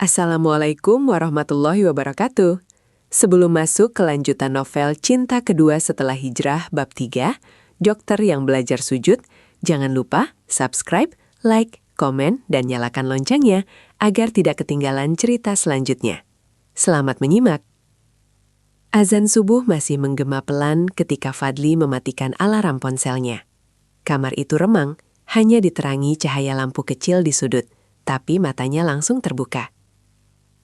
Assalamualaikum warahmatullahi wabarakatuh. Sebelum masuk ke lanjutan novel Cinta Kedua Setelah Hijrah bab 3, Dokter yang Belajar Sujud, jangan lupa subscribe, like, komen, dan nyalakan loncengnya agar tidak ketinggalan cerita selanjutnya. Selamat menyimak. Azan subuh masih menggema pelan ketika Fadli mematikan alarm ponselnya. Kamar itu remang, hanya diterangi cahaya lampu kecil di sudut, tapi matanya langsung terbuka.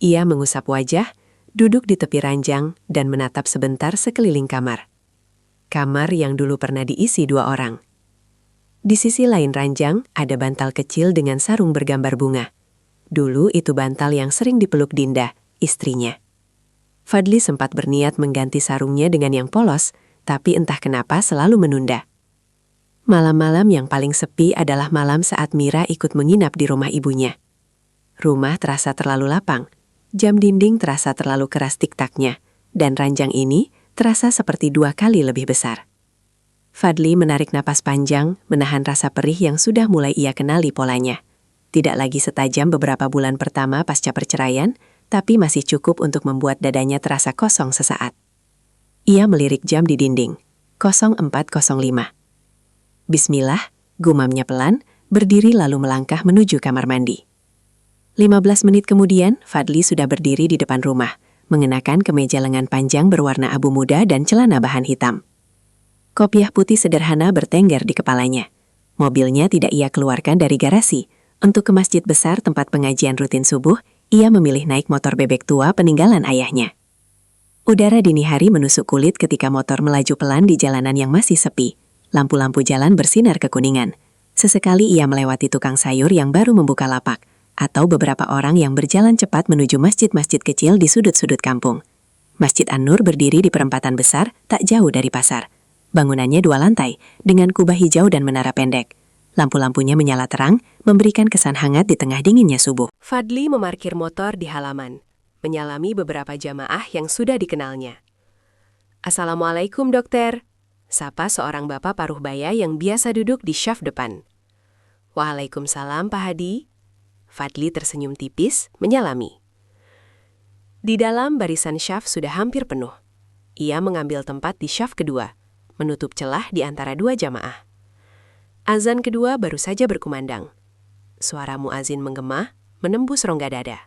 Ia mengusap wajah, duduk di tepi ranjang, dan menatap sebentar sekeliling kamar. Kamar yang dulu pernah diisi 2 orang. Di sisi lain ranjang, ada bantal kecil dengan sarung bergambar bunga. Dulu itu bantal yang sering dipeluk Dinda, istrinya. Fadli sempat berniat mengganti sarungnya dengan yang polos, tapi entah kenapa selalu menunda. Malam-malam yang paling sepi adalah malam saat Mira ikut menginap di rumah ibunya. Rumah terasa terlalu lapang. Jam dinding terasa terlalu keras tik-taknya, dan ranjang ini terasa seperti 2 kali lebih besar. Fadli menarik napas panjang, menahan rasa perih yang sudah mulai ia kenali polanya. Tidak lagi setajam beberapa bulan pertama pasca perceraian, tapi masih cukup untuk membuat dadanya terasa kosong sesaat. Ia melirik jam di dinding, 04.05. Bismillah, gumamnya pelan, berdiri lalu melangkah menuju kamar mandi. 15 menit kemudian, Fadli sudah berdiri di depan rumah, mengenakan kemeja lengan panjang berwarna abu muda dan celana bahan hitam. Kopiah putih sederhana bertengger di kepalanya. Mobilnya tidak ia keluarkan dari garasi. Untuk ke masjid besar tempat pengajian rutin subuh, ia memilih naik motor bebek tua peninggalan ayahnya. Udara dini hari menusuk kulit ketika motor melaju pelan di jalanan yang masih sepi. Lampu-lampu jalan bersinar kekuningan. Sesekali ia melewati tukang sayur yang baru membuka lapak, atau beberapa orang yang berjalan cepat menuju masjid-masjid kecil di sudut-sudut kampung. Masjid An-Nur berdiri di perempatan besar, tak jauh dari pasar. Bangunannya 2 lantai, dengan kubah hijau dan menara pendek. Lampu-lampunya menyala terang, memberikan kesan hangat di tengah dinginnya subuh. Fadli memarkir motor di halaman, menyalami beberapa jamaah yang sudah dikenalnya. Assalamualaikum dokter, sapa seorang bapak paruh baya yang biasa duduk di syaf depan. Waalaikumsalam Pak Hadi. Fadli tersenyum tipis, menyalami. Di dalam barisan syaf sudah hampir penuh. Ia mengambil tempat di syaf kedua, menutup celah di antara 2 jamaah. Azan kedua baru saja berkumandang. Suara muazin menggema, menembus rongga dada.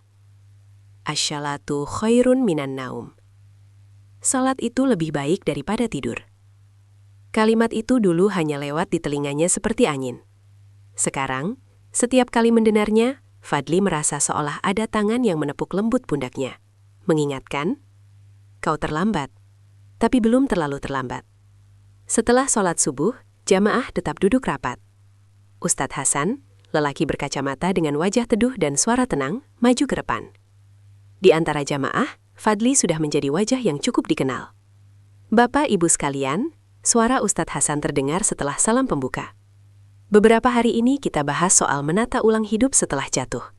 Asy-syalatu khairun minan naum. Salat itu lebih baik daripada tidur. Kalimat itu dulu hanya lewat di telinganya seperti angin. Sekarang, setiap kali mendengarnya, Fadli merasa seolah ada tangan yang menepuk lembut pundaknya, mengingatkan, kau terlambat, tapi belum terlalu terlambat. Setelah sholat subuh, jamaah tetap duduk rapat. Ustadz Hasan, lelaki berkacamata dengan wajah teduh dan suara tenang, maju ke depan. Di antara jamaah, Fadli sudah menjadi wajah yang cukup dikenal. Bapak Ibu sekalian, suara Ustadz Hasan terdengar setelah salam pembuka. Beberapa hari ini kita bahas soal menata ulang hidup setelah jatuh.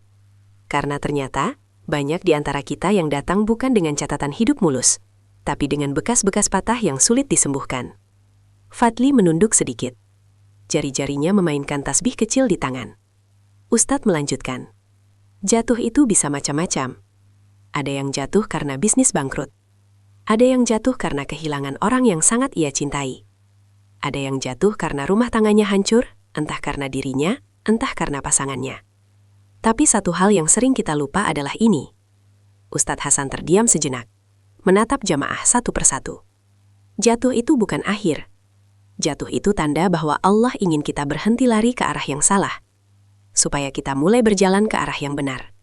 Karena ternyata, banyak di antara kita yang datang bukan dengan catatan hidup mulus, tapi dengan bekas-bekas patah yang sulit disembuhkan. Fadli menunduk sedikit. Jari-jarinya memainkan tasbih kecil di tangan. Ustadz melanjutkan. Jatuh itu bisa macam-macam. Ada yang jatuh karena bisnis bangkrut. Ada yang jatuh karena kehilangan orang yang sangat ia cintai. Ada yang jatuh karena rumah tangganya hancur, entah karena dirinya, entah karena pasangannya. Tapi satu hal yang sering kita lupa adalah ini. Ustadz Hasan terdiam sejenak, menatap jamaah satu persatu. Jatuh itu bukan akhir. Jatuh itu tanda bahwa Allah ingin kita berhenti lari ke arah yang salah, supaya kita mulai berjalan ke arah yang benar.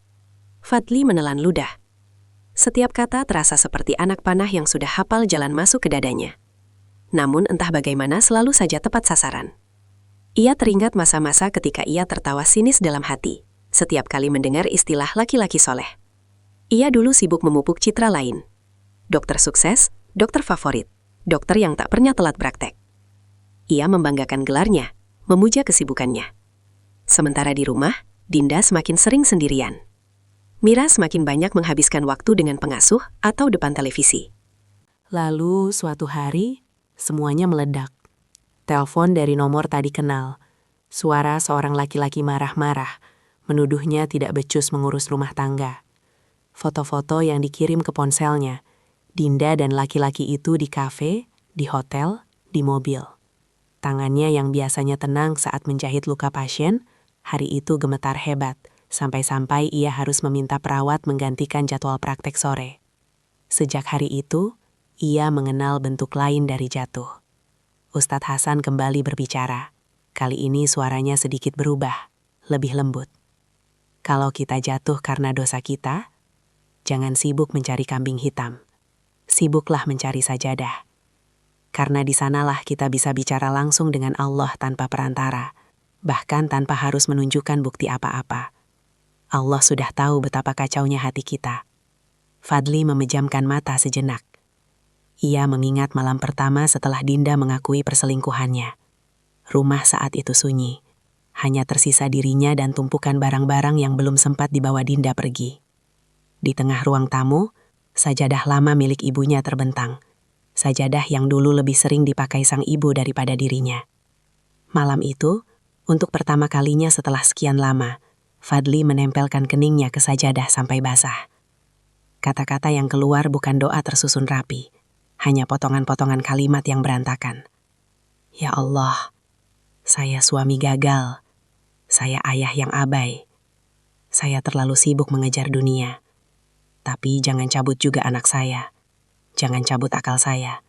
Fadli menelan ludah. Setiap kata terasa seperti anak panah yang sudah hafal jalan masuk ke dadanya. Namun entah bagaimana selalu saja tepat sasaran. Ia teringat masa-masa ketika ia tertawa sinis dalam hati, setiap kali mendengar istilah laki-laki soleh. Ia dulu sibuk memupuk citra lain. Dokter sukses, dokter favorit, dokter yang tak pernah telat praktek. Ia membanggakan gelarnya, memuja kesibukannya. Sementara di rumah, Dinda semakin sering sendirian. Mira semakin banyak menghabiskan waktu dengan pengasuh atau depan televisi. Lalu suatu hari, semuanya meledak. Telepon dari nomor tak dikenal. Suara seorang laki-laki marah-marah, menuduhnya tidak becus mengurus rumah tangga. foto-foto yang dikirim ke ponselnya. Dinda dan laki-laki itu di kafe, di hotel, di mobil. Tangannya yang biasanya tenang saat menjahit luka pasien, hari itu gemetar hebat, sampai-sampai ia harus meminta perawat menggantikan jadwal praktek sore. Sejak hari itu, ia mengenal bentuk lain dari jatuh. Ustadz Hasan kembali berbicara. Kali ini suaranya sedikit berubah, lebih lembut. Kalau kita jatuh karena dosa kita, jangan sibuk mencari kambing hitam. Sibuklah mencari sajadah. Karena di sanalah kita bisa bicara langsung dengan Allah tanpa perantara, bahkan tanpa harus menunjukkan bukti apa-apa. Allah sudah tahu betapa kacaunya hati kita. Fadli memejamkan mata sejenak. Ia mengingat malam pertama setelah Dinda mengakui perselingkuhannya. Rumah saat itu sunyi. Hanya tersisa dirinya dan tumpukan barang-barang yang belum sempat dibawa Dinda pergi. Di tengah ruang tamu, sajadah lama milik ibunya terbentang. Sajadah yang dulu lebih sering dipakai sang ibu daripada dirinya. Malam itu, untuk pertama kalinya setelah sekian lama, Fadli menempelkan keningnya ke sajadah sampai basah. Kata-kata yang keluar bukan doa tersusun rapi, hanya potongan-potongan kalimat yang berantakan. Ya Allah, saya suami gagal. Saya ayah yang abai. Saya terlalu sibuk mengejar dunia. Tapi jangan cabut juga anak saya. Jangan cabut akal saya.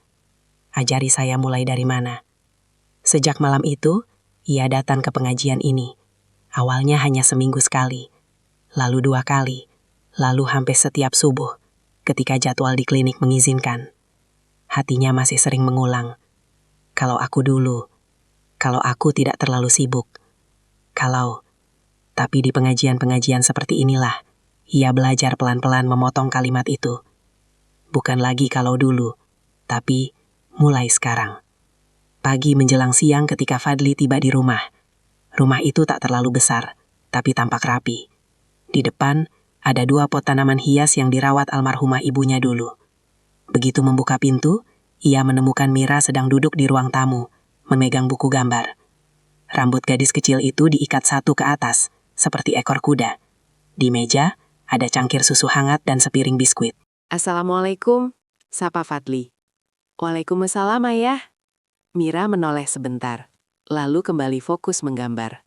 Ajari saya mulai dari mana. Sejak malam itu, ia datang ke pengajian ini. Awalnya hanya seminggu sekali, lalu 2 kali, lalu hampir setiap subuh, ketika jadwal di klinik mengizinkan. Hatinya masih sering mengulang. Kalau aku dulu, kalau aku tidak terlalu sibuk, tapi di pengajian-pengajian seperti inilah, ia belajar pelan-pelan memotong kalimat itu. Bukan lagi kalau dulu, tapi mulai sekarang. Pagi menjelang siang ketika Fadli tiba di rumah. Rumah itu tak terlalu besar, tapi tampak rapi. Di depan, ada 2 pot tanaman hias yang dirawat almarhumah ibunya dulu. Begitu membuka pintu, ia menemukan Mira sedang duduk di ruang tamu, memegang buku gambar. Rambut gadis kecil itu diikat satu ke atas, seperti ekor kuda. Di meja, ada cangkir susu hangat dan sepiring biskuit. Assalamualaikum, sapa Fadli. Waalaikumsalam, Ayah. Mira menoleh sebentar, lalu kembali fokus menggambar.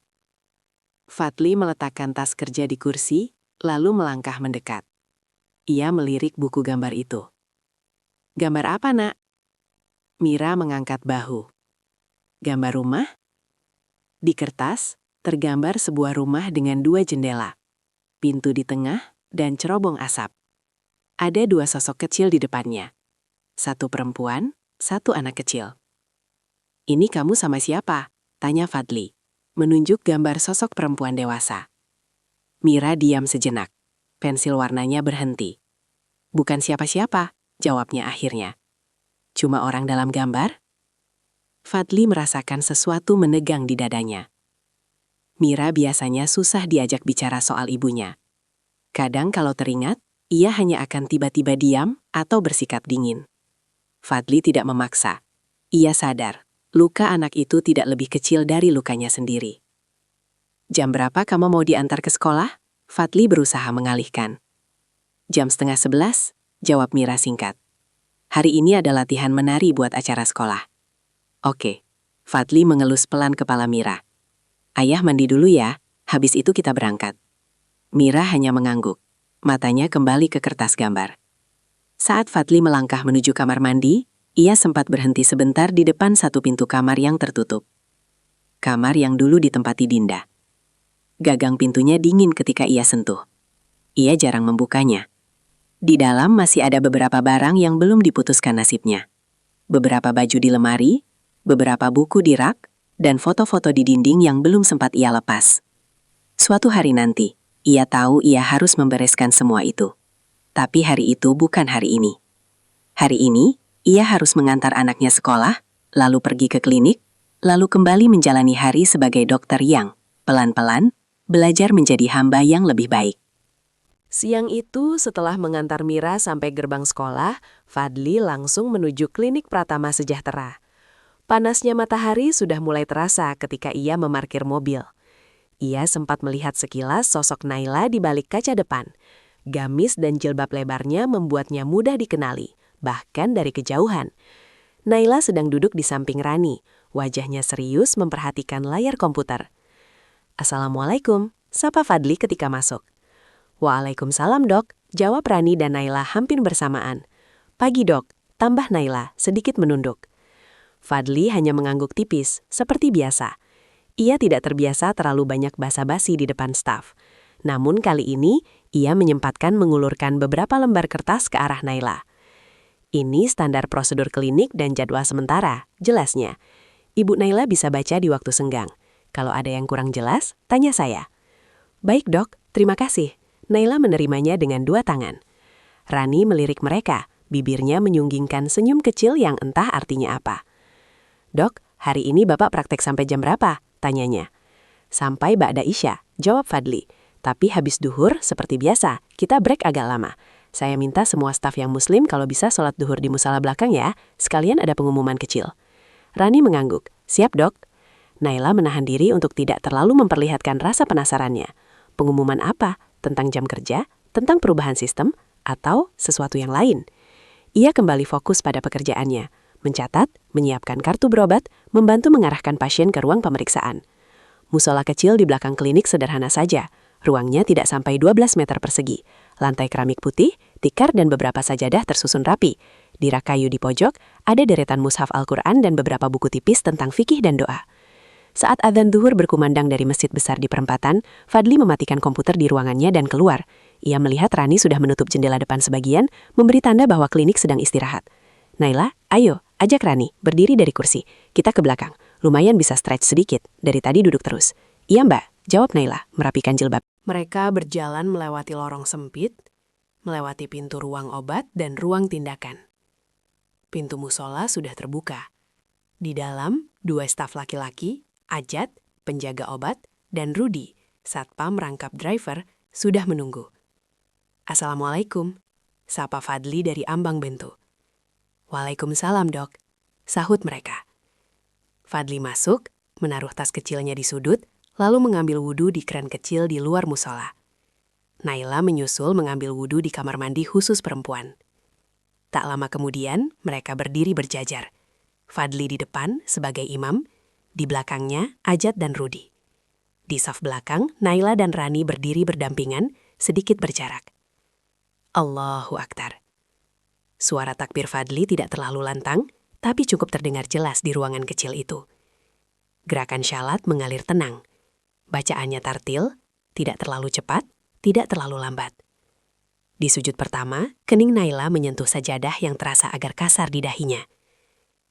Fadli meletakkan tas kerja di kursi, lalu melangkah mendekat. Ia melirik buku gambar itu. Gambar apa, Nak? Mira mengangkat bahu. Gambar rumah? Di kertas, tergambar sebuah rumah dengan 2 jendela, pintu di tengah, dan cerobong asap. Ada 2 sosok kecil di depannya. 1 perempuan, 1 anak kecil. Ini kamu sama siapa? Tanya Fadli, menunjuk gambar sosok perempuan dewasa. Mira diam sejenak. Pensil warnanya berhenti. Bukan siapa-siapa, jawabnya akhirnya. Cuma orang dalam gambar? Fadli merasakan sesuatu menegang di dadanya. Mira biasanya susah diajak bicara soal ibunya. Kadang kalau teringat, ia hanya akan tiba-tiba diam atau bersikap dingin. Fadli tidak memaksa. Ia sadar, luka anak itu tidak lebih kecil dari lukanya sendiri. Jam berapa kamu mau diantar ke sekolah? Fadli berusaha mengalihkan. Jam 10:30, jawab Mira singkat. Hari ini ada latihan menari buat acara sekolah. Oke. Fadli mengelus pelan kepala Mira. Ayah mandi dulu ya, habis itu kita berangkat. Mira hanya mengangguk. Matanya kembali ke kertas gambar. Saat Fadli melangkah menuju kamar mandi, ia sempat berhenti sebentar di depan satu pintu kamar yang tertutup. Kamar yang dulu ditempati Dinda. Gagang pintunya dingin ketika ia sentuh. Ia jarang membukanya. Di dalam masih ada beberapa barang yang belum diputuskan nasibnya. Beberapa baju di lemari, beberapa buku di rak, dan foto-foto di dinding yang belum sempat ia lepas. Suatu hari nanti, ia tahu ia harus membereskan semua itu. Tapi hari itu bukan hari ini. Hari ini, ia harus mengantar anaknya sekolah, lalu pergi ke klinik, lalu kembali menjalani hari sebagai dokter yang, pelan-pelan, belajar menjadi hamba yang lebih baik. Siang itu, setelah mengantar Mira sampai gerbang sekolah, Fadli langsung menuju klinik Pratama Sejahtera. Panasnya matahari sudah mulai terasa ketika ia memarkir mobil. Ia sempat melihat sekilas sosok Naila di balik kaca depan. Gamis dan jilbab lebarnya membuatnya mudah dikenali, bahkan dari kejauhan. Naila sedang duduk di samping Rani, wajahnya serius memperhatikan layar komputer. "Assalamualaikum," sapa Fadli ketika masuk. "Waalaikumsalam, Dok," jawab Rani dan Naila hampir bersamaan. "Pagi, Dok," tambah Naila, sedikit menunduk. Fadli hanya mengangguk tipis, seperti biasa. Ia tidak terbiasa terlalu banyak basa-basi di depan staf. Namun kali ini, ia menyempatkan mengulurkan beberapa lembar kertas ke arah Naila. "Ini standar prosedur klinik dan jadwal sementara," jelasnya. "Ibu Naila bisa baca di waktu senggang. Kalau ada yang kurang jelas, tanya saya." "Baik, Dok, terima kasih." Naila menerimanya dengan 2 tangan. Rani melirik mereka, bibirnya menyunggingkan senyum kecil yang entah artinya apa. "Dok, hari ini Bapak praktek sampai jam berapa?" tanyanya. "Sampai ba'da Isya," jawab Fadli. "Tapi habis duhur, seperti biasa, kita break agak lama. Saya minta semua staf yang muslim kalau bisa sholat duhur di musala belakang ya, sekalian ada pengumuman kecil." Rani mengangguk. "Siap, Dok." Naila menahan diri untuk tidak terlalu memperlihatkan rasa penasarannya. Pengumuman apa? Tentang jam kerja? Tentang perubahan sistem? Atau sesuatu yang lain? Ia kembali fokus pada pekerjaannya. Mencatat, menyiapkan kartu berobat, membantu mengarahkan pasien ke ruang pemeriksaan. Musola kecil di belakang klinik sederhana saja. Ruangnya tidak sampai 12 meter persegi. Lantai keramik putih, tikar dan beberapa sajadah tersusun rapi. Di rak kayu di pojok, ada deretan mushaf Al-Quran dan beberapa buku tipis tentang fikih dan doa. Saat adzan zuhur berkumandang dari masjid besar di perempatan, Fadli mematikan komputer di ruangannya dan keluar. Ia melihat Rani sudah menutup jendela depan sebagian, memberi tanda bahwa klinik sedang istirahat. "Naila, ayo, ajak Rani, berdiri dari kursi. Kita ke belakang. Lumayan bisa stretch sedikit, dari tadi duduk terus." "Iya, Mbak," jawab Naila, merapikan jilbab. Mereka berjalan melewati lorong sempit, melewati pintu ruang obat dan ruang tindakan. Pintu musola sudah terbuka. Di dalam, 2 staf laki-laki, Ajat, penjaga obat, dan Rudi, satpam rangkap driver, sudah menunggu. "Assalamualaikum," sapa Fadli dari ambang pintu. "Waalaikumsalam, Dok," sahut mereka. Fadli masuk, menaruh tas kecilnya di sudut, lalu mengambil wudhu di keran kecil di luar musola. Naila menyusul mengambil wudhu di kamar mandi khusus perempuan. Tak lama kemudian, mereka berdiri berjajar. Fadli di depan sebagai imam, di belakangnya Ajat dan Rudi. Di saf belakang, Naila dan Rani berdiri berdampingan, sedikit berjarak. Allahu Akbar. Suara takbir Fadli tidak terlalu lantang, tapi cukup terdengar jelas di ruangan kecil itu. Gerakan syalat mengalir tenang. Bacaannya tartil, tidak terlalu cepat, tidak terlalu lambat. Di sujud pertama, kening Naila menyentuh sajadah yang terasa agar kasar di dahinya.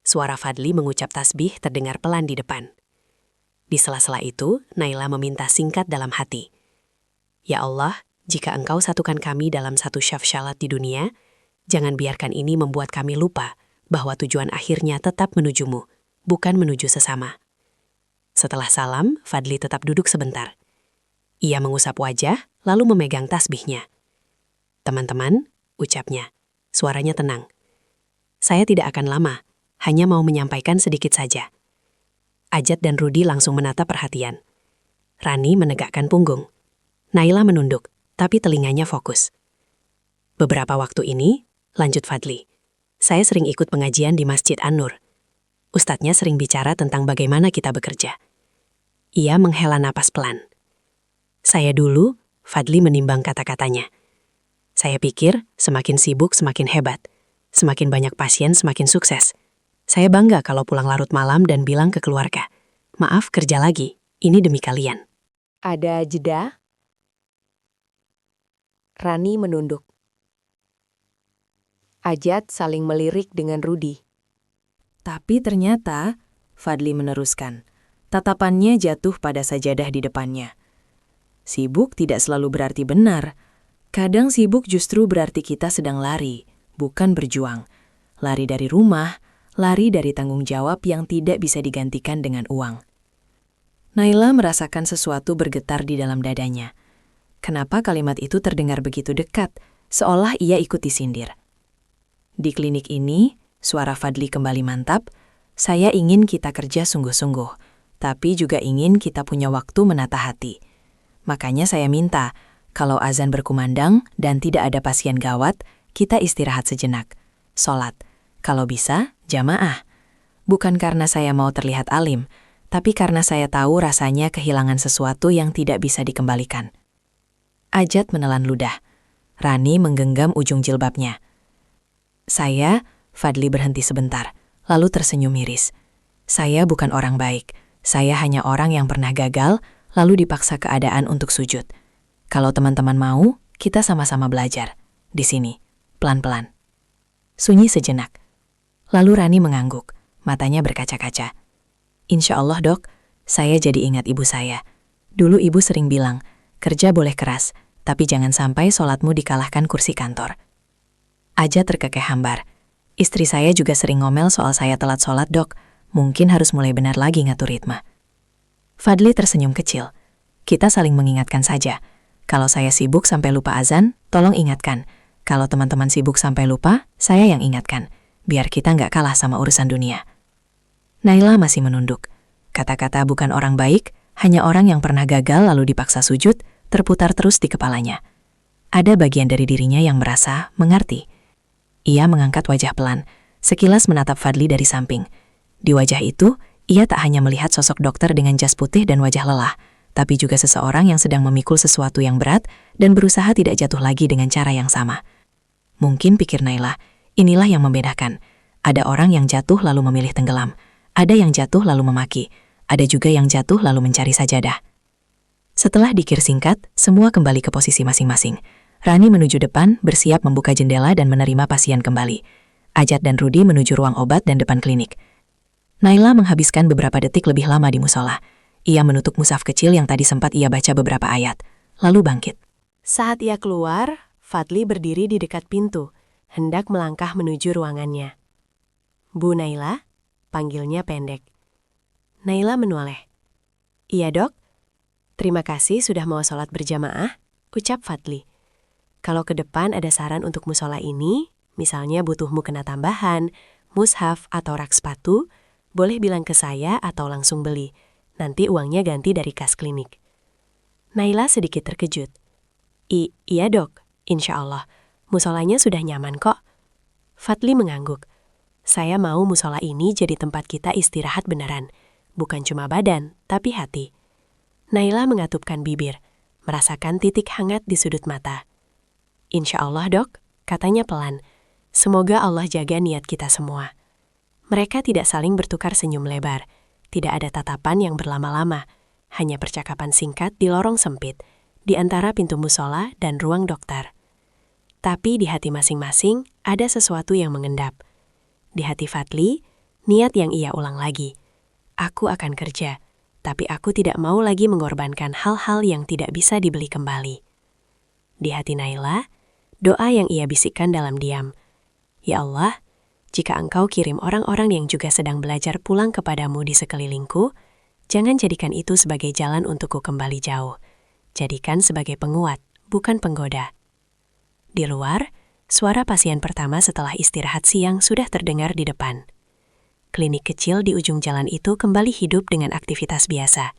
Suara Fadli mengucap tasbih terdengar pelan di depan. Di sela-sela itu, Naila meminta singkat dalam hati. "Ya Allah, jika Engkau satukan kami dalam satu syaf syalat di dunia, jangan biarkan ini membuat kami lupa bahwa tujuan akhirnya tetap menujumu, bukan menuju sesama." Setelah salam, Fadli tetap duduk sebentar. Ia mengusap wajah, lalu memegang tasbihnya. "Teman-teman," ucapnya, suaranya tenang. "Saya tidak akan lama, hanya mau menyampaikan sedikit saja." Ajat dan Rudi langsung menatap perhatian. Rani menegakkan punggung. Naila menunduk, tapi telinganya fokus. "Beberapa waktu ini," lanjut Fadli, "saya sering ikut pengajian di Masjid An-Nur. Ustadznya sering bicara tentang bagaimana kita bekerja." Ia menghela napas pelan. "Saya dulu," Fadli menimbang kata-katanya. "Saya pikir semakin sibuk semakin hebat. Semakin banyak pasien semakin sukses. Saya bangga kalau pulang larut malam dan bilang ke keluarga, 'Maaf, kerja lagi. Ini demi kalian.'" Ada jeda? Rani menunduk. Ajat saling melirik dengan Rudi. Tapi ternyata, Fadli meneruskan, tatapannya jatuh pada sajadah di depannya. Sibuk tidak selalu berarti benar. Kadang sibuk justru berarti kita sedang lari, bukan berjuang. Lari dari rumah, lari dari tanggung jawab yang tidak bisa digantikan dengan uang. Naila merasakan sesuatu bergetar di dalam dadanya. Kenapa kalimat itu terdengar begitu dekat, seolah ia ikut disindir? Di klinik ini, suara Fadli kembali mantap, "Saya ingin kita kerja sungguh-sungguh, tapi juga ingin kita punya waktu menata hati. Makanya saya minta, Kalau azan berkumandang dan tidak ada pasien gawat, kita istirahat sejenak. Sholat. Kalau bisa, jamaah. Bukan karena saya mau terlihat alim, tapi karena saya tahu rasanya kehilangan sesuatu yang tidak bisa dikembalikan. Ajat menelan ludah. Rani menggenggam ujung jilbabnya. Fadli berhenti sebentar, lalu tersenyum miris. Saya bukan orang baik. Saya hanya orang yang pernah gagal, lalu dipaksa keadaan untuk sujud. Kalau teman-teman mau, kita sama-sama belajar. Di sini, pelan-pelan. Sunyi sejenak. Lalu Rani mengangguk, matanya berkaca-kaca. Insya Allah dok, saya jadi ingat ibu saya. Dulu ibu sering bilang, kerja boleh keras, tapi jangan sampai sholatmu dikalahkan kursi kantor. Aja terkekeh hambar. Istri saya juga sering ngomel soal saya telat sholat dok, mungkin harus mulai benar lagi ngatur ritme. Fadli tersenyum kecil. Kita saling mengingatkan saja. Kalau saya sibuk sampai lupa azan, tolong ingatkan. Kalau teman-teman sibuk sampai lupa, saya yang ingatkan. Biar kita nggak kalah sama urusan dunia. Naila masih menunduk. Kata-kata bukan orang baik, hanya orang yang pernah gagal lalu dipaksa sujud, terputar terus di kepalanya. Ada bagian dari dirinya yang merasa mengerti. Ia mengangkat wajah pelan, sekilas menatap Fadli dari samping. Di wajah itu, ia tak hanya melihat sosok dokter dengan jas putih dan wajah lelah, tapi juga seseorang yang sedang memikul sesuatu yang berat dan berusaha tidak jatuh lagi dengan cara yang sama. Mungkin pikir Naila, inilah yang membedakan. Ada orang yang jatuh lalu memilih tenggelam, ada yang jatuh lalu memaki, ada juga yang jatuh lalu mencari sajadah. Setelah dikir singkat, semua kembali ke posisi masing-masing. Rani menuju depan, bersiap membuka jendela dan menerima pasien kembali. Ajat dan Rudi menuju ruang obat dan depan klinik. Naila menghabiskan beberapa detik lebih lama di musola. Ia menutup mushaf kecil yang tadi sempat ia baca beberapa ayat, lalu bangkit. Saat ia keluar, Fadli berdiri di dekat pintu, hendak melangkah menuju ruangannya. Bu Naila, panggilnya pendek. Naila menoleh. Iya dok, terima kasih sudah mau sholat berjamaah, ucap Fadli. Kalau ke depan ada saran untuk musola ini, misalnya butuh mukena tambahan, mushaf atau rak sepatu, boleh bilang ke saya atau langsung beli. Nanti uangnya ganti dari kas klinik. Naila sedikit terkejut. Iya dok, insya Allah. Musolanya sudah nyaman kok. Fadli mengangguk. Saya mau musola ini jadi tempat kita istirahat beneran. Bukan cuma badan, tapi hati. Naila mengatupkan bibir, merasakan titik hangat di sudut mata. Insya Allah dok, katanya pelan. Semoga Allah jaga niat kita semua. Mereka tidak saling bertukar senyum lebar. Tidak ada tatapan yang berlama-lama, hanya percakapan singkat di lorong sempit, di antara pintu musola dan ruang dokter. Tapi di hati masing-masing ada sesuatu yang mengendap. Di hati Fadli, niat yang ia ulang lagi. Aku akan kerja, tapi aku tidak mau lagi mengorbankan hal-hal yang tidak bisa dibeli kembali. Di hati Naila, doa yang ia bisikkan dalam diam. Ya Allah, jika Engkau kirim orang-orang yang juga sedang belajar pulang kepadamu di sekelilingku, jangan jadikan itu sebagai jalan untukku kembali jauh. Jadikan sebagai penguat, bukan penggoda. Di luar, suara pasien pertama setelah istirahat siang sudah terdengar di depan. Klinik kecil di ujung jalan itu kembali hidup dengan aktivitas biasa.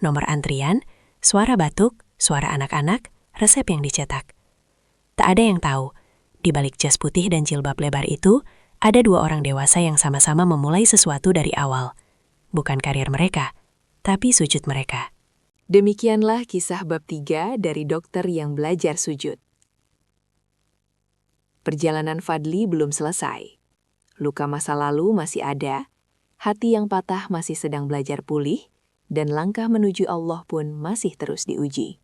Nomor antrian, suara batuk, suara anak-anak, resep yang dicetak. Tak ada yang tahu, di balik jas putih dan jilbab lebar itu, ada dua orang dewasa yang sama-sama memulai sesuatu dari awal. Bukan karir mereka, tapi sujud mereka. Demikianlah kisah bab 3 dari dokter yang belajar sujud. Perjalanan Fadli belum selesai. Luka masa lalu masih ada, hati yang patah masih sedang belajar pulih, dan langkah menuju Allah pun masih terus diuji.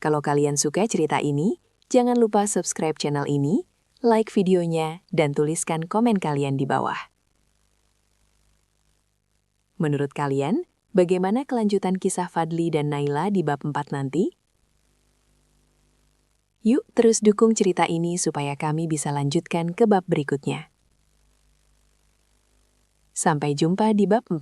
Kalau kalian suka cerita ini, jangan lupa subscribe channel ini, like videonya, dan tuliskan komen kalian di bawah. Menurut kalian, bagaimana kelanjutan kisah Fadli dan Naila di bab 4 nanti? Yuk terus dukung cerita ini supaya kami bisa lanjutkan ke bab berikutnya. Sampai jumpa di bab 4.